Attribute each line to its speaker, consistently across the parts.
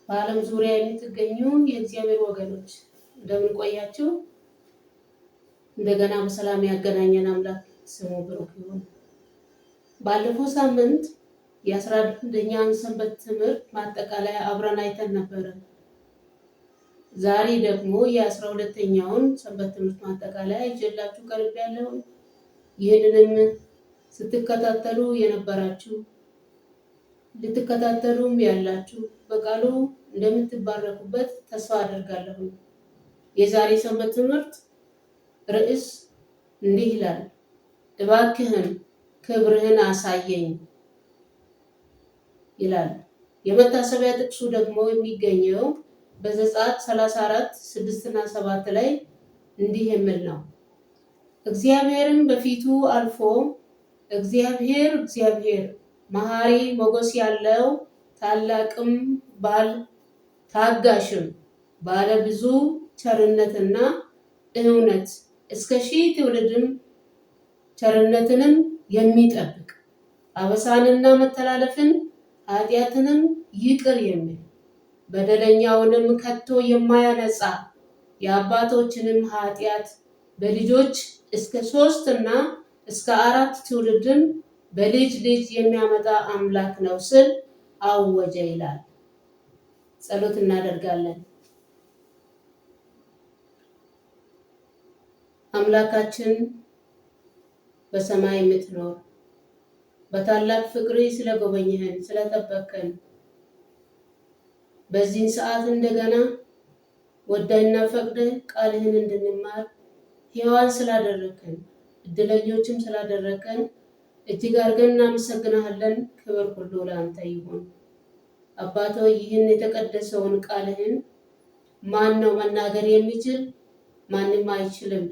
Speaker 1: በዓለም ዙሪያ የምትገኙ የእግዚአብሔር ወገኖች እንደምን ቆያችሁ? እንደገና በሰላም ያገናኘን አምላክ ስሙ ብሩክ ይሁን። ባለፈው ሳምንት የ11ኛን ሰንበት ትምህርት ማጠቃለያ አብረን አይተን ነበረ። ዛሬ ደግሞ የ12ኛውን ሰንበት ትምህርት ማጠቃለያ ይዤላችሁ ቀርቤያለሁ። ይህንንም ስትከታተሉ የነበራችሁ ልትከታተሉም ያላችሁ በቃሉ እንደምትባረኩበት ተስፋ አደርጋለሁ። የዛሬ ሰንበት ትምህርት ርዕስ እንዲህ ይላል፣ እባክህን ክብርህን አሳየኝ ይላል። የመታሰቢያ ጥቅሱ ደግሞ የሚገኘው በዘጸአት 34 6 እና 7 ላይ እንዲህ የሚል ነው። እግዚአብሔርም በፊቱ አልፎ እግዚአብሔር መሐሪ ሞገስ ያለው ታላቅም ታጋሽም ባለ ብዙ ቸርነትና እውነት እስከ 1000 ትውልድም ቸርነትንም የሚጠብቅ አበሳንና መተላለፍን ኃጢአትንም ይቅር የሚል በደለኛውንም ከቶ የማያነጻ የአባቶችንም ኃጢአት በልጆች እስከ 3 እና እስከ 4 ትውልድም በልጅ ልጅ የሚያመጣ አምላክ ነው ስል አወጀ ይላል። ጸሎት እናደርጋለን። አምላካችን በሰማይ የምትኖር በታላቅ ፍቅር ስለጎበኘህን ስለጠበቅከን በዚህን ሰዓት እንደገና ወደና ፈቅደ ቃልህን እንድንማር ሕያዋን ስላደረከን እድለኞችም ስላደረከን እጅግ አድርገን እናመሰግናለን። ክብር ሁሉ ለአንተ ይሁን። አባቶ ይህን የተቀደሰውን ቃልህን ማን ነው መናገር የሚችል? ማንም አይችልም።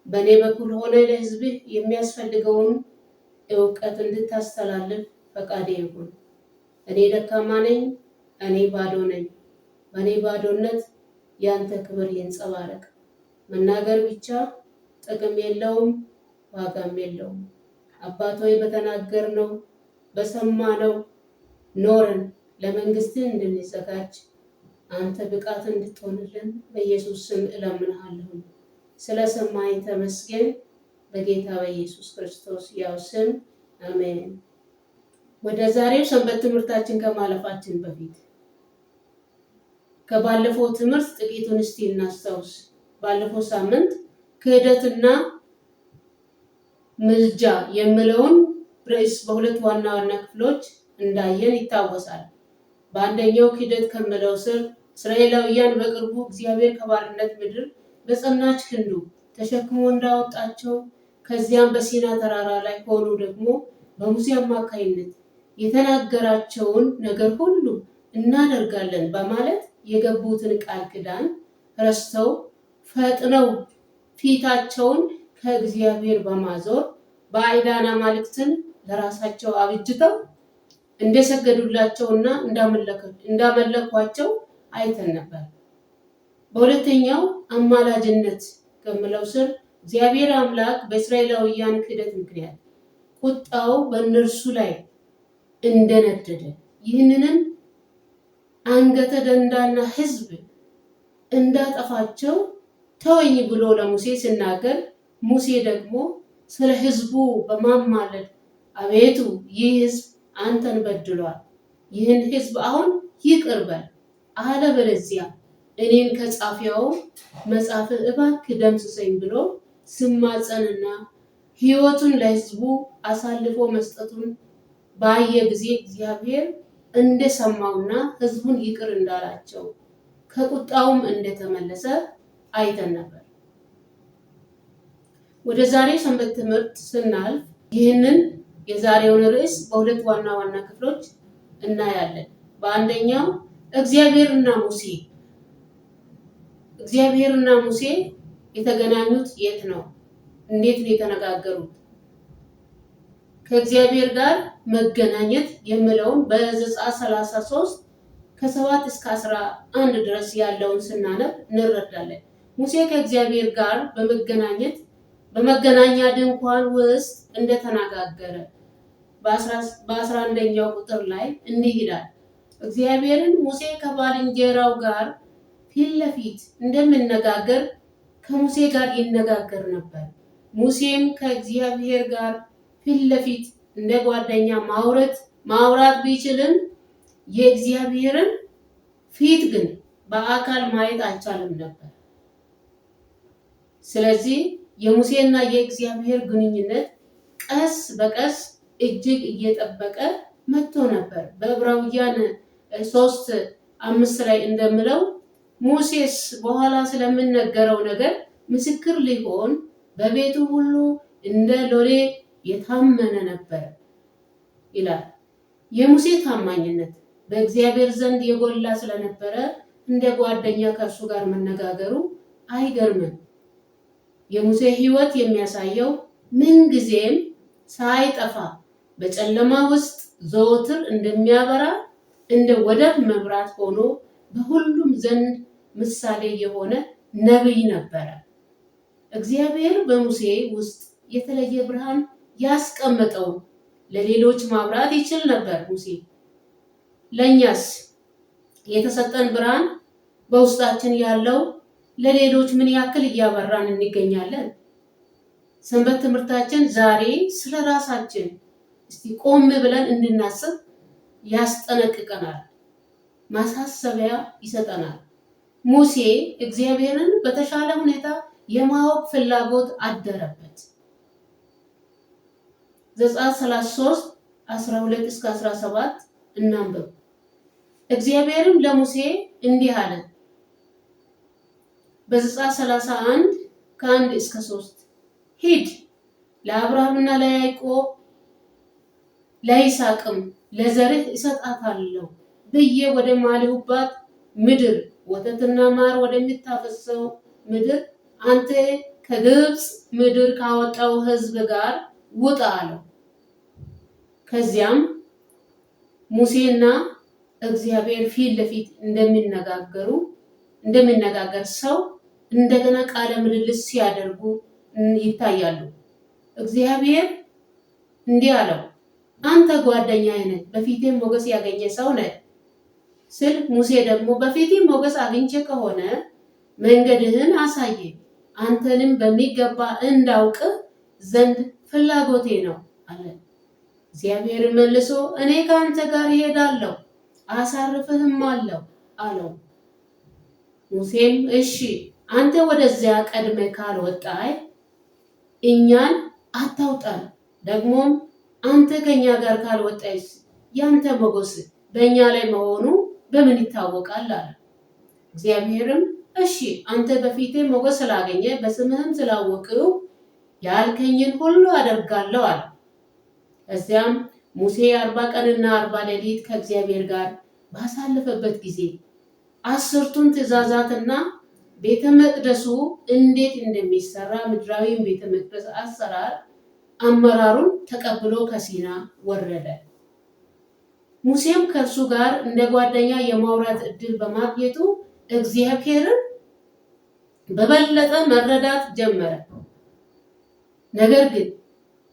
Speaker 1: በእኔ በኩል ሆነ ለሕዝብህ የሚያስፈልገውን እውቀት እንድታስተላልፍ ፈቃዴ ይሁን። እኔ ደካማ ነኝ፣ እኔ ባዶ ነኝ። በእኔ ባዶነት ያንተ ክብር ይንጸባረቅ። መናገር ብቻ ጥቅም የለውም፣ ዋጋም የለውም። አባቶይ በተናገርነው በሰማነው ኖረን ለመንግስትህ እንድንዘጋጅ አንተ ብቃት እንድትሆንልን በኢየሱስ ስም እለምንሃለሁ። ስለሰማኝ ተመስገን። በጌታ በኢየሱስ ክርስቶስ ያው ስም አሜን። ወደ ዛሬው ሰንበት ትምህርታችን ከማለፋችን በፊት ከባለፈው ትምህርት ጥቂቱን እስቲ እናስታውስ። ባለፈው ሳምንት ክህደትና ምልጃ የሚለውን ርዕስ በሁለት ዋና ዋና ክፍሎች እንዳየን ይታወሳል። በአንደኛው ክህደት ከሚለው ስር እስራኤላውያን በቅርቡ እግዚአብሔር ከባርነት ምድር በጸናች ክንዱ ተሸክሞ እንዳወጣቸው ከዚያም በሲና ተራራ ላይ ሆኖ ደግሞ በሙሴ አማካይነት የተናገራቸውን ነገር ሁሉ እናደርጋለን በማለት የገቡትን ቃል ኪዳን ረስተው ፈጥነው ፊታቸውን ከእግዚአብሔር በማዞር ባዕዳን አማልክትን ለራሳቸው አብጅተው እንደሰገዱላቸውና እንዳመለኳቸው አይተን ነበር። በሁለተኛው አማላጅነት ከሚለው ስር እግዚአብሔር አምላክ በእስራኤላውያን ክህደት ምክንያት ቁጣው በእነርሱ ላይ እንደነደደ ይህንንም አንገተ ደንዳና ሕዝብ እንዳጠፋቸው ተወኝ ብሎ ለሙሴ ሲናገር፣ ሙሴ ደግሞ ስለ ሕዝቡ በማማለድ አቤቱ ይህ ሕዝብ አንተን በድሏል፣ ይህን ሕዝብ አሁን ይቅር በል፣ አለበለዚያ እኔን ከጻፊያው መጽሐፍ እባክህ ደምስሰኝ ብሎ ሲማጸንና ሕይወቱን ለሕዝቡ አሳልፎ መስጠቱን ባየ ጊዜ እግዚአብሔር እንደሰማውና ሕዝቡን ይቅር እንዳላቸው ከቁጣውም እንደተመለሰ አይተን ነበር። ወደ ዛሬ ሰንበት ትምህርት ስናልፍ ይህንን የዛሬውን ርዕስ በሁለት ዋና ዋና ክፍሎች እናያለን። በአንደኛው እግዚአብሔርና ሙሴ የተገናኙት የት ነው? እንዴት ነው የተነጋገሩት? ከእግዚአብሔር ጋር መገናኘት የሚለውን በዘጸአት 33 ከ7 እስከ 11 ድረስ ያለውን ስናነብ እንረዳለን። ሙሴ ከእግዚአብሔር ጋር በመገናኛ ድንኳን ውስጥ እንደተነጋገረ በ11ኛው ቁጥር ላይ እንዲህ ይላል፣ እግዚአብሔርን ሙሴ ከባልንጀራው ጋር ፊት ለፊት እንደሚነጋገር ከሙሴ ጋር ይነጋገር ነበር። ሙሴም ከእግዚአብሔር ጋር ፊት ለፊት እንደ ጓደኛ ማውራት ቢችልም የእግዚአብሔርን ፊት ግን በአካል ማየት አልቻለም ነበር። ስለዚህ የሙሴና የእግዚአብሔር ግንኙነት ቀስ በቀስ እጅግ እየጠበቀ መጥቶ ነበር። በዕብራውያን 3:5 ላይ እንደምለው ሙሴስ በኋላ ስለምነገረው ነገር ምስክር ሊሆን በቤቱ ሁሉ እንደ ሎሌ የታመነ ነበር ይላል። የሙሴ ታማኝነት በእግዚአብሔር ዘንድ የጎላ ስለነበረ እንደ ጓደኛ ከእርሱ ጋር መነጋገሩ አይገርምም። የሙሴ ሕይወት የሚያሳየው ምንጊዜም ሳይጠፋ በጨለማ ውስጥ ዘወትር እንደሚያበራ እንደ ወደብ መብራት ሆኖ በሁሉም ዘንድ ምሳሌ የሆነ ነቢይ ነበረ። እግዚአብሔር በሙሴ ውስጥ የተለየ ብርሃን ያስቀመጠው ለሌሎች ማብራት ይችል ነበር። ሙሴ ለእኛስ የተሰጠን ብርሃን በውስጣችን ያለው ለሌሎች ምን ያክል እያበራን እንገኛለን? ሰንበት ትምህርታችን ዛሬ ስለ ራሳችን እስቲ ቆም ብለን እንድናስብ ያስጠነቅቀናል፣ ማሳሰቢያ ይሰጠናል። ሙሴ እግዚአብሔርን በተሻለ ሁኔታ የማወቅ ፍላጎት አደረበት። ዘጸአት 33:12-17 እናንብብ። እግዚአብሔርም ለሙሴ እንዲህ አለ። በዘጸአት 31:1-3 ሂድ ለአብርሃምና ለያዕቆብ ለይስሐቅም ለዘርህ እሰጣታለሁ ብዬ ወደ ማልሁባት ምድር ወተትና ማር ወደሚታፈሰው ምድር አንተ ከግብፅ ምድር ካወጣው ሕዝብ ጋር ውጣ አለው። ከዚያም ሙሴና እግዚአብሔር ፊት ለፊት እንደሚነጋገር ሰው እንደገና ቃለ ምልልስ ሲያደርጉ ይታያሉ። እግዚአብሔር እንዲህ አለው፣ አንተ ጓደኛዬ ነህ፣ በፊቴ ሞገስ ያገኘ ሰው ነህ ስል ሙሴ ደግሞ በፊቴ ሞገስ አግኝቼ ከሆነ መንገድህን አሳየ፣ አንተንም በሚገባ እንዳውቅህ ዘንድ ፍላጎቴ ነው አለ። እግዚአብሔር መልሶ እኔ ከአንተ ጋር እሄዳለሁ አሳርፍህም አለው። ሙሴም እሺ አንተ ወደዚያ ቀድመ ካልወጣህ እኛን አታውጣን፣ ደግሞም አንተ ከኛ ጋር ካልወጣህ ያንተ ሞገስ በእኛ ላይ መሆኑ በምን ይታወቃል አለ። እግዚአብሔርም እሺ አንተ በፊቴ ሞገስ ስላገኘ በስምህም ስላወቅው ያልከኝን ሁሉ አደርጋለሁ አለ። እዚያም ሙሴ 40 ቀንና 40 ሌሊት ከእግዚአብሔር ጋር ባሳለፈበት ጊዜ 10ቱን ትእዛዛትና ቤተ መቅደሱ እንዴት እንደሚሰራ ምድራዊም ቤተ መቅደስ አሰራር አመራሩን ተቀብሎ ከሲና ወረደ። ሙሴም ከእርሱ ጋር እንደ ጓደኛ የማውራት እድል በማግኘቱ እግዚአብሔርን በበለጠ መረዳት ጀመረ። ነገር ግን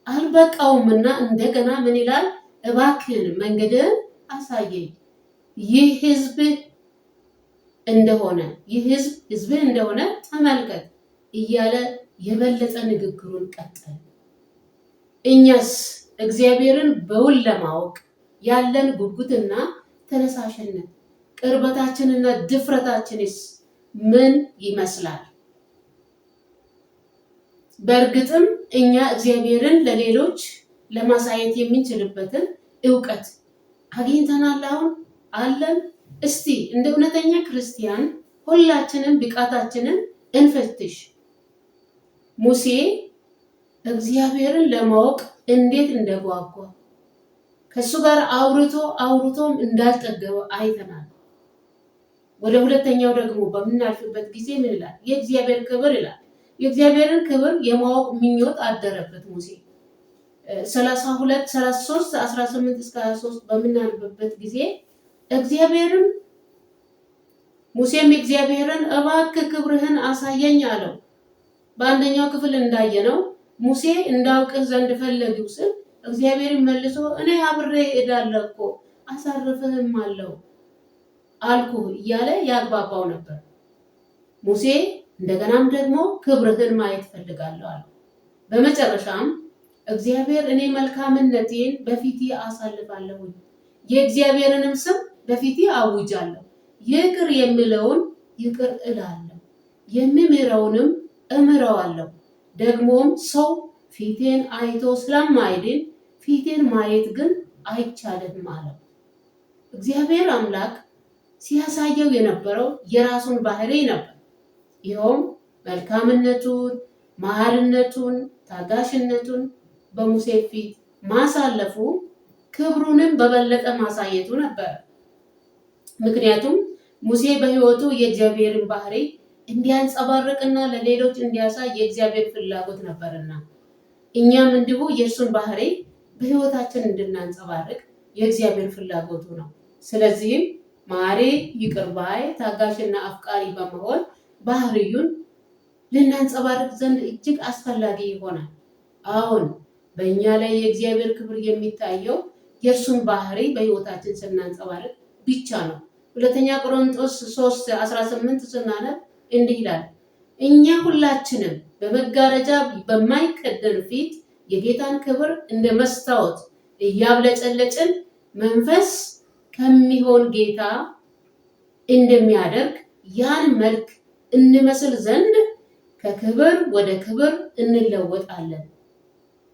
Speaker 1: አልበቃውምና እንደገና ምን ይላል? እባክህን መንገድህን አሳየኝ፣ ይህ ህዝብ እንደሆነ ተመልከት እያለ የበለጠ ንግግሩን ቀጠለ። እኛስ እግዚአብሔርን በውል ለማወቅ ያለን ጉጉትና ተነሳሽነት፣ ቅርበታችንና ድፍረታችንስ ምን ይመስላል? በእርግጥም እኛ እግዚአብሔርን ለሌሎች ለማሳየት የምንችልበትን ዕውቀት አግኝተናል? አሁን አለን? እስቲ እንደ እውነተኛ ክርስቲያን ሁላችንም ብቃታችንን እንፈትሽ። ሙሴ እግዚአብሔርን ለማወቅ እንዴት እንደጓጓ ከሱ ጋር አውርቶም እንዳልጠገበ አይተናል። ወደ ሁለተኛው ደግሞ በምናልፍበት ጊዜ ምን ይላል? የእግዚአብሔር ክብር ይላል። የእግዚአብሔርን ክብር የማወቅ ምኞት አደረበት ሙሴ። 33:18-23 በምናልፍበት ጊዜ ሙሴም እግዚአብሔርን እባክህ ክብርህን አሳየኝ አለው። በአንደኛው ክፍል እንዳየነው ሙሴ እንዳውቅህ ዘንድ ፈለግሁ ስል እግዚአብሔር መልሶ እኔ አብሬ እሄዳለሁ እኮ አሳርፍህም አለው አልኩህ እያለ ያግባባው ነበር። ሙሴ እንደገናም ደግሞ ክብርህን ማየት ፈልጋለሁ አለ። በመጨረሻም እግዚአብሔር እኔ መልካምነቴን በፊቴ አሳልፋለሁ፣ የእግዚአብሔርንም ስም በፊቴ አውጃለሁ፣ ይቅር የሚለውን ይቅር እላለሁ፣ የሚምረውንም እምረዋለሁ። ደግሞም ሰው ፊቴን አይቶ ስለማይድን ፊቴን ማየት ግን አይቻልም አለው። እግዚአብሔር አምላክ ሲያሳየው የነበረው የራሱን ባህሪ ነበር። ይኸውም መልካምነቱን፣ መሐሪነቱን፣ ታጋሽነቱን በሙሴ ፊት ማሳለፉ ክብሩንም በበለጠ ማሳየቱ ነበር። ምክንያቱም ሙሴ በሕይወቱ የእግዚአብሔርን ባህሪ እንዲያንጸባርቅና ለሌሎች እንዲያሳይ የእግዚአብሔር ፍላጎት ነበርና እኛም እንዲሁ የእርሱን ባህሪ በሕይወታችን እንድናንጸባርቅ የእግዚአብሔር ፍላጎቱ ነው። ስለዚህም መሐሪ፣ ይቅር ባይ፣ ታጋሽና አፍቃሪ በመሆን ባህሪዩን ልናንጸባርቅ ዘንድ እጅግ አስፈላጊ ይሆናል። አሁን በእኛ ላይ የእግዚአብሔር ክብር የሚታየው የእርሱን ባህሪ በሕይወታችን ስናንጸባርቅ ብቻ ነው። ሁለተኛ ቆሮንቶስ 3:18 ስናነብ እንዲህ ይላል፣ እኛ ሁላችንም በመጋረጃ በማይከደን ፊት የጌታን ክብር እንደ መስታወት እያብለጨለጭን መንፈስ ከሚሆን ጌታ እንደሚያደርግ ያን መልክ እንመስል ዘንድ ከክብር ወደ ክብር እንለወጣለን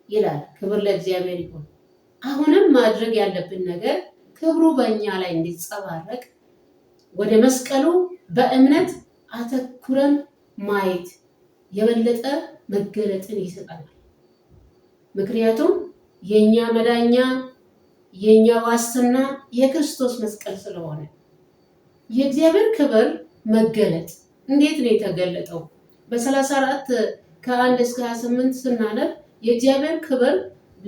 Speaker 1: ይላል። ክብር ለእግዚአብሔር ይሁን። አሁንም ማድረግ ያለብን ነገር ክብሩ በእኛ ላይ እንዲጸባረቅ ወደ መስቀሉ በእምነት አተኩረን ማየት የበለጠ መገለጥን ይሰጠናል። ምክንያቱም የኛ መዳኛ የኛ ዋስትና የክርስቶስ መስቀል ስለሆነ። የእግዚአብሔር ክብር መገለጥ እንዴት ነው የተገለጠው? በ34 ከ1 እስከ 28 ስናነብ የእግዚአብሔር ክብር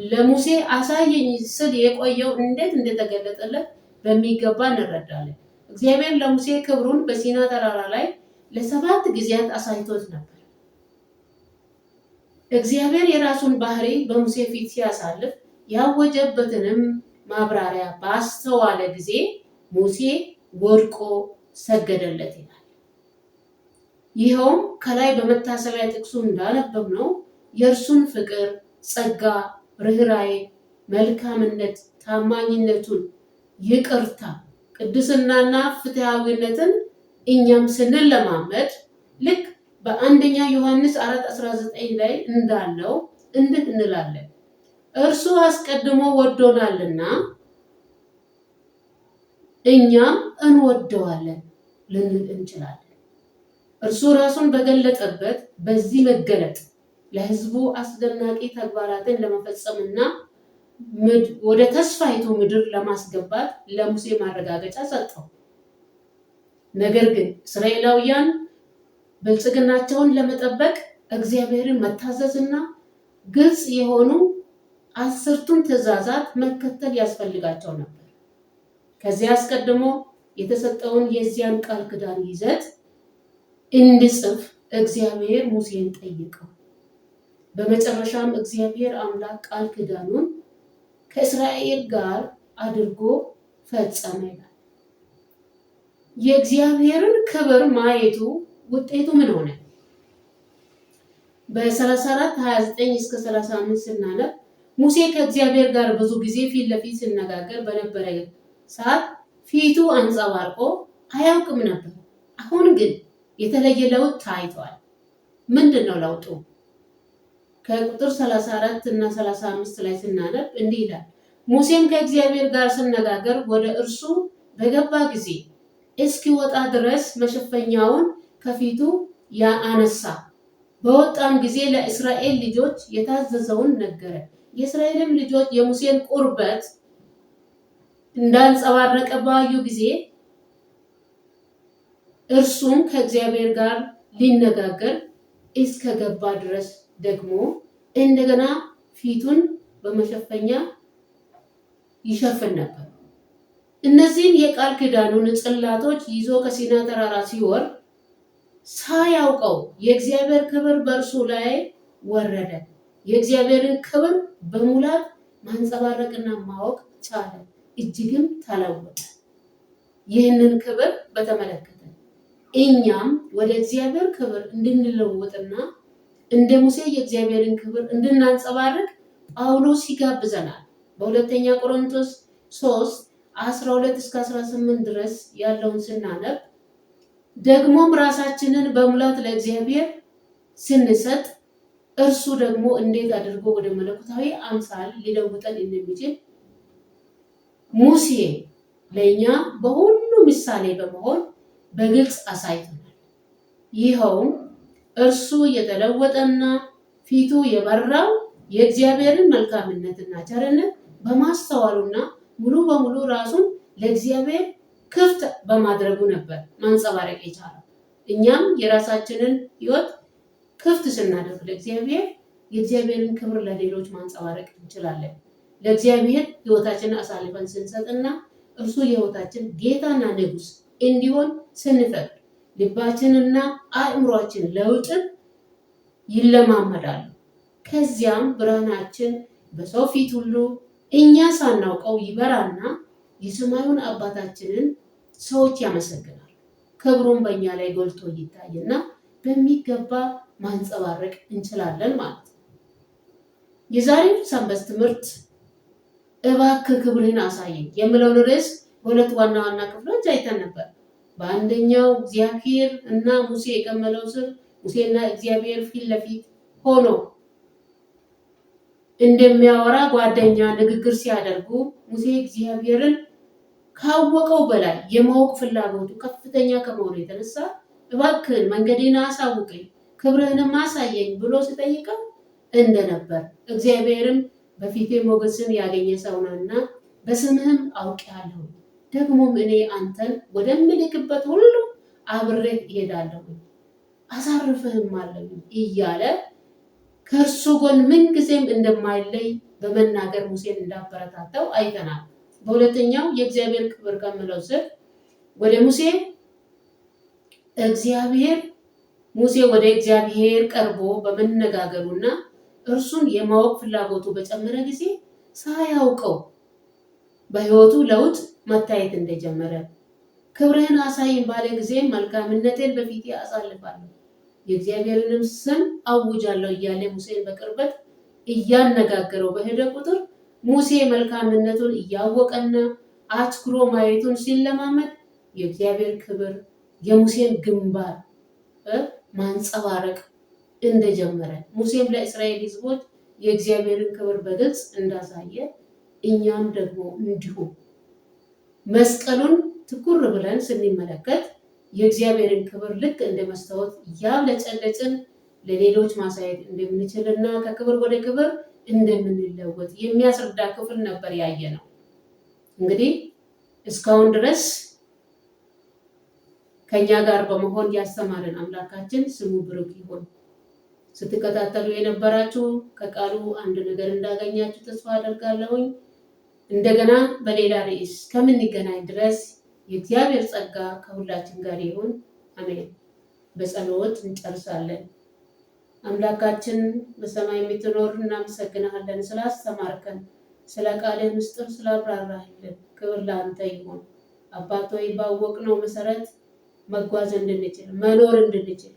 Speaker 1: ለሙሴ አሳየኝ ስል የቆየው እንዴት እንደተገለጠለት በሚገባ እንረዳለን። እግዚአብሔር ለሙሴ ክብሩን በሲና ተራራ ላይ ለ7 ጊዜያት አሳይቶት ነበር። እግዚአብሔር የራሱን ባህሪ በሙሴ ፊት ሲያሳልፍ ያወጀበትንም ማብራሪያ ባስተዋለ ጊዜ ሙሴ ወድቆ ሰገደለት ይላል። ይኸውም ከላይ በመታሰቢያ ጥቅሱ እንዳነበብነው የእርሱን ፍቅር፣ ጸጋ፣ ርኅራኄ፣ መልካምነት፣ ታማኝነቱን፣ ይቅርታ፣ ቅድስናና ፍትሃዊነትን እኛም ስንለማመድ ልክ በአንደኛ ዮሐንስ 4:19 ላይ እንዳለው እንዲህ እንላለን፣ እርሱ አስቀድሞ ወዶናልና እኛም እንወደዋለን ልንል እንችላለን። እርሱ ራሱን በገለጠበት በዚህ መገለጥ ለሕዝቡ አስደናቂ ተግባራትን ለመፈጸምና ወደ ተስፋይቱ ምድር ለማስገባት ለሙሴ ማረጋገጫ ሰጠው። ነገር ግን እስራኤላውያን ብልጽግናቸውን ለመጠበቅ እግዚአብሔርን መታዘዝና ግልጽ የሆኑ 10ቱን ትእዛዛት መከተል ያስፈልጋቸው ነበር። ከዚያ አስቀድሞ የተሰጠውን የዚያን ቃል ኪዳን ይዘት እንዲጽፍ እግዚአብሔር ሙሴን ጠየቀው። በመጨረሻም እግዚአብሔር አምላክ ቃል ኪዳኑን ከእስራኤል ጋር አድርጎ ፈጸመ ይላል። የእግዚአብሔርን ክብር ማየቱ ውጤቱ ምን ሆነ? በ34:29 እስከ 35 ስናነብ ሙሴ ከእግዚአብሔር ጋር ብዙ ጊዜ ፊት ለፊት ሲነጋገር በነበረ ሰዓት ፊቱ አንጸባርቆ አያውቅም ነበር። አሁን ግን የተለየ ለውጥ ታይቷል። ምንድን ነው ለውጡ? ከቁጥር 34 እና 35 ላይ ስናነብ እንዲህ ይላል፣ ሙሴም ከእግዚአብሔር ጋር ሲነጋገር ወደ እርሱ በገባ ጊዜ እስኪወጣ ድረስ መሸፈኛውን ከፊቱ አነሳ። በወጣም ጊዜ ለእስራኤል ልጆች የታዘዘውን ነገረ። የእስራኤልም ልጆች የሙሴን ቁርበት እንዳንጸባረቀ ባዩ ጊዜ እርሱም ከእግዚአብሔር ጋር ሊነጋገር እስከገባ ድረስ ደግሞ እንደገና ፊቱን በመሸፈኛ ይሸፍን ነበር። እነዚህን የቃል ኪዳኑን ጽላቶች ይዞ ከሲና ተራራ ሲወርድ ሳያውቀው የእግዚአብሔር ክብር በእርሱ ላይ ወረደ። የእግዚአብሔርን ክብር በሙላት ማንጸባረቅና ማወቅ ቻለ። እጅግም ተለወጠ። ይህንን ክብር በተመለከተ እኛም ወደ እግዚአብሔር ክብር እንድንለወጥና እንደ ሙሴ የእግዚአብሔርን ክብር እንድናንጸባርቅ ጳውሎስ ይጋብዘናል። በሁለተኛ ቆሮንቶስ 3:12-18 ድረስ ያለውን ስናነብ ደግሞም ራሳችንን በሙላት ለእግዚአብሔር ስንሰጥ እርሱ ደግሞ እንዴት አድርጎ ወደ መለኮታዊ አምሳል ሊለውጠን እንደሚችል ሙሴ ለእኛ በሁሉ ምሳሌ በመሆን በግልጽ አሳይቶናል። ይኸውም እርሱ የተለወጠና ፊቱ የበራው የእግዚአብሔርን መልካምነትና ቸርነት በማስተዋሉና ሙሉ በሙሉ ራሱን ለእግዚአብሔር ክፍት በማድረጉ ነበር ማንጸባረቅ የቻለው። እኛም የራሳችንን ሕይወት ክፍት ስናደርግ ለእግዚአብሔር የእግዚአብሔርን ክብር ለሌሎች ማንጸባረቅ እንችላለን። ለእግዚአብሔር ሕይወታችንን አሳልፈን ስንሰጥና እርሱ የሕይወታችን ጌታና ንጉሥ እንዲሆን ስንፈቅድ ልባችንና አእምሯችን ለውጥን ይለማመዳሉ። ከዚያም ብርሃናችን በሰው ፊት ሁሉ እኛ ሳናውቀው ይበራና የሰማዩን አባታችንን ሰዎች ያመሰግናሉ። ክብሩን በእኛ ላይ ጎልቶ ይታይና በሚገባ ማንጸባረቅ እንችላለን ማለት ነው። የዛሬው ሰንበት ትምህርት እባክህ ክብርህን አሳየኝ የሚለውን ርዕስ በሁለት ዋና ዋና ክፍሎች አይተን ነበር። በአንደኛው እግዚአብሔር እና ሙሴ የቀመለው ስር ሙሴና እግዚአብሔር ፊት ለፊት ሆኖ እንደሚያወራ ጓደኛ ንግግር ሲያደርጉ ሙሴ እግዚአብሔርን ካወቀው በላይ የማወቅ ፍላጎቱ ከፍተኛ ከመሆኑ የተነሳ እባክህን መንገዴን አሳውቀኝ ክብርህንም አሳየኝ ብሎ ሲጠይቀው እንደነበር እግዚአብሔርም በፊቴ ሞገስን ያገኘ ሰው ነውና በስምህም አውቄአለሁ፣ ደግሞም እኔ አንተን ወደምልክበት ሁሉ አብሬህ እሄዳለሁ አሳርፍህም አለሁ እያለ ከእርሱ ጎን ምንጊዜም እንደማይለይ በመናገር ሙሴን እንዳበረታታው አይተናል። በሁለተኛው የእግዚአብሔር ክብር ከሚለው ስር ሙሴ ወደ እግዚአብሔር ቀርቦ በመነጋገሩና እርሱን የማወቅ ፍላጎቱ በጨመረ ጊዜ ሳያውቀው በሕይወቱ ለውጥ መታየት እንደጀመረ ክብርህን አሳይኝ ባለ ጊዜ መልካምነቴን በፊቴ አሳልፋለሁ የእግዚአብሔርንም ስም አውጃለሁ እያለ ሙሴን በቅርበት እያነጋገረው በሄደ ቁጥር ሙሴ መልካምነቱን እያወቀና አትኩሮ ማየቱን ሲለማመድ የእግዚአብሔር ክብር የሙሴን ግንባር ማንጸባረቅ እንደጀመረ ሙሴም ለእስራኤል ሕዝቦች የእግዚአብሔርን ክብር በግልጽ እንዳሳየ እኛም ደግሞ እንዲሁ መስቀሉን ትኩር ብለን ስንመለከት የእግዚአብሔርን ክብር ልክ እንደ መስታወት እያብለጨለጭን ለሌሎች ማሳየት እንደምንችልና ከክብር ወደ ክብር እንደምንለወጥ የሚያስረዳ ክፍል ነበር ያየነው። እንግዲህ እስካሁን ድረስ ከኛ ጋር በመሆን ያስተማረን አምላካችን ስሙ ብሩክ ይሁን። ስትከታተሉ የነበራችሁ ከቃሉ አንድ ነገር እንዳገኛችሁ ተስፋ አደርጋለሁኝ። እንደገና በሌላ ርዕስ ከምንገናኝ ድረስ የእግዚአብሔር ጸጋ ከሁላችን ጋር ይሁን። አሜን። በጸሎት እንጨርሳለን። አምላካችን በሰማይ የምትኖር እናመሰግናለን ስላስተማርከን፣ ስለ ቃልህ ምስጢር ስላብራራህልን። ክብር ለአንተ ይሁን። አባት ሆይ ባወቅነው መሰረት መጓዝ እንድንችል መኖር እንድንችል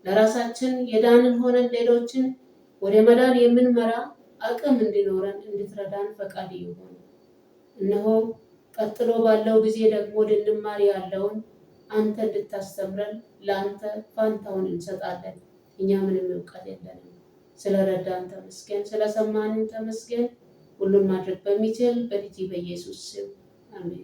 Speaker 1: ለራሳችን የዳንን ሆነን ሌሎችን ወደ መዳን የምንመራ አቅም እንዲኖረን እንድትረዳን ፈቃድ ይሁን። እነሆ ቀጥሎ ባለው ጊዜ ደግሞ ልንማር ያለውን አንተ እንድታስተምረን ለአንተ ፋንታውን እንሰጣለን። እኛ ምንም እውቀት የለንም። ስለረዳን ተመስገን፣ ስለሰማንን ተመስገን። ሁሉን ማድረግ በሚችል በልጅ በኢየሱስ ስም አሜን።